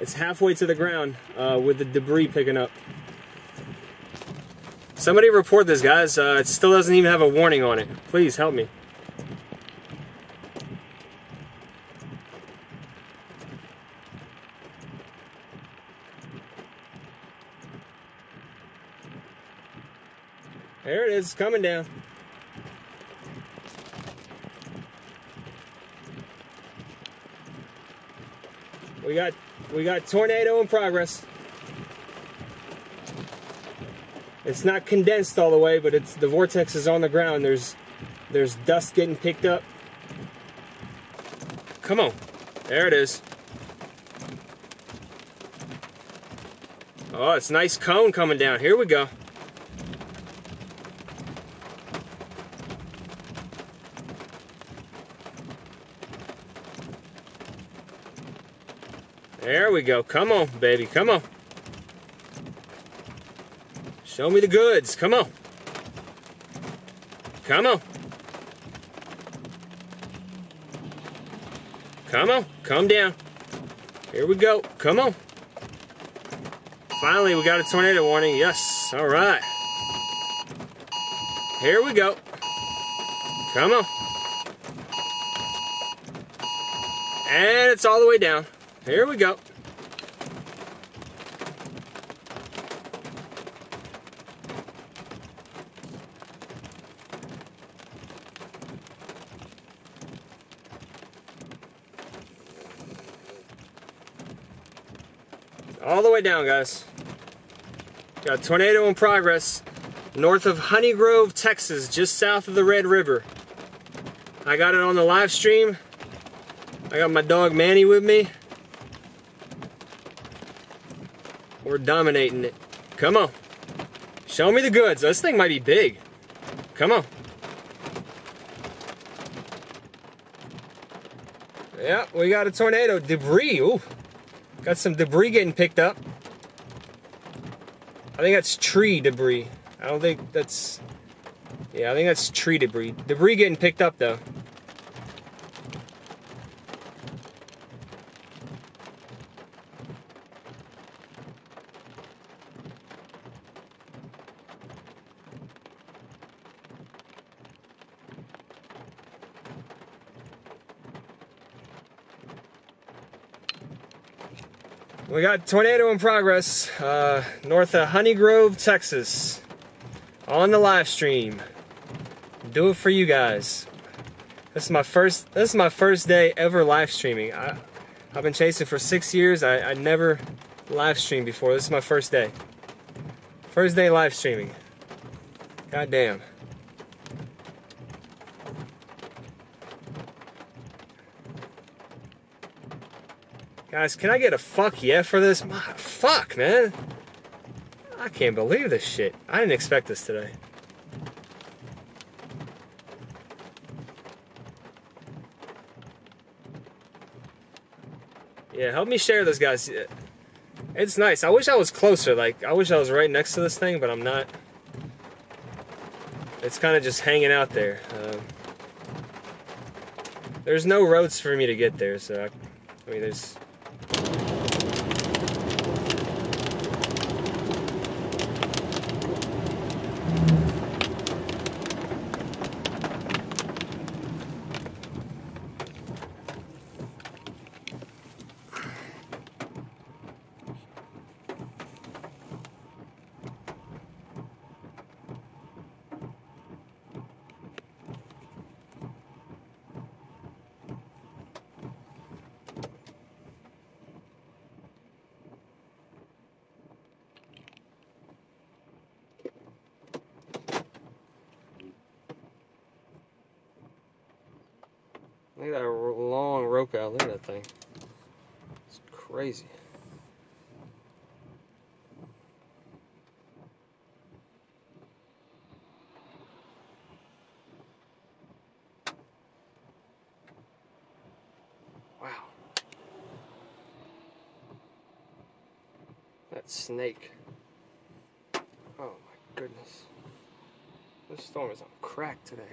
It's halfway to the ground with the debris picking up. Somebody report this, guys. It still doesn't even have a warning on it. Please help me. There it is, coming down. We got tornado in progress. It's not condensed all the way, but the vortex is on the ground. There's dust getting picked up. Come on. There it is. Oh, it's a nice cone coming down. Here we go. There we go. Come on, baby. Come on. Show me the goods. Come on. Come on. Come on. Come down. Here we go. Come on. Finally, we got a tornado warning. Yes. All right. Here we go. Come on. And it's all the way down. Here we go. All the way down, guys. Got a tornado in progress north of Honey Grove, Texas, just south of the Red River. I got it on the live stream. I got my dog Manny with me. We're dominating it. Come on. Show me the goods. This thing might be big. Come on. Yeah, we got a tornado. Debris. Ooh. Got some debris getting picked up. I think that's tree debris. I don't think that's... Yeah, I think that's tree debris. Debris getting picked up, though. We got tornado in progress, north of Honey Grove, Texas, on the live stream. Do it for you guys. This is my first day ever live streaming. I've been chasing for 6 years. I never live streamed before. This is my first day. First day live streaming. God damn. Guys, can I get a fuck yeah for this? Fuck, man. I can't believe this shit. I didn't expect this today. Yeah, help me share this, guys. It's nice. I wish I was closer. Like, I wish I was right next to this thing, but I'm not. It's kind of just hanging out there. There's no roads for me to get there, so I mean, there's... Look at that long rope out. Look at that thing. It's crazy. Wow. That snake. Oh my goodness. This storm is on crack today.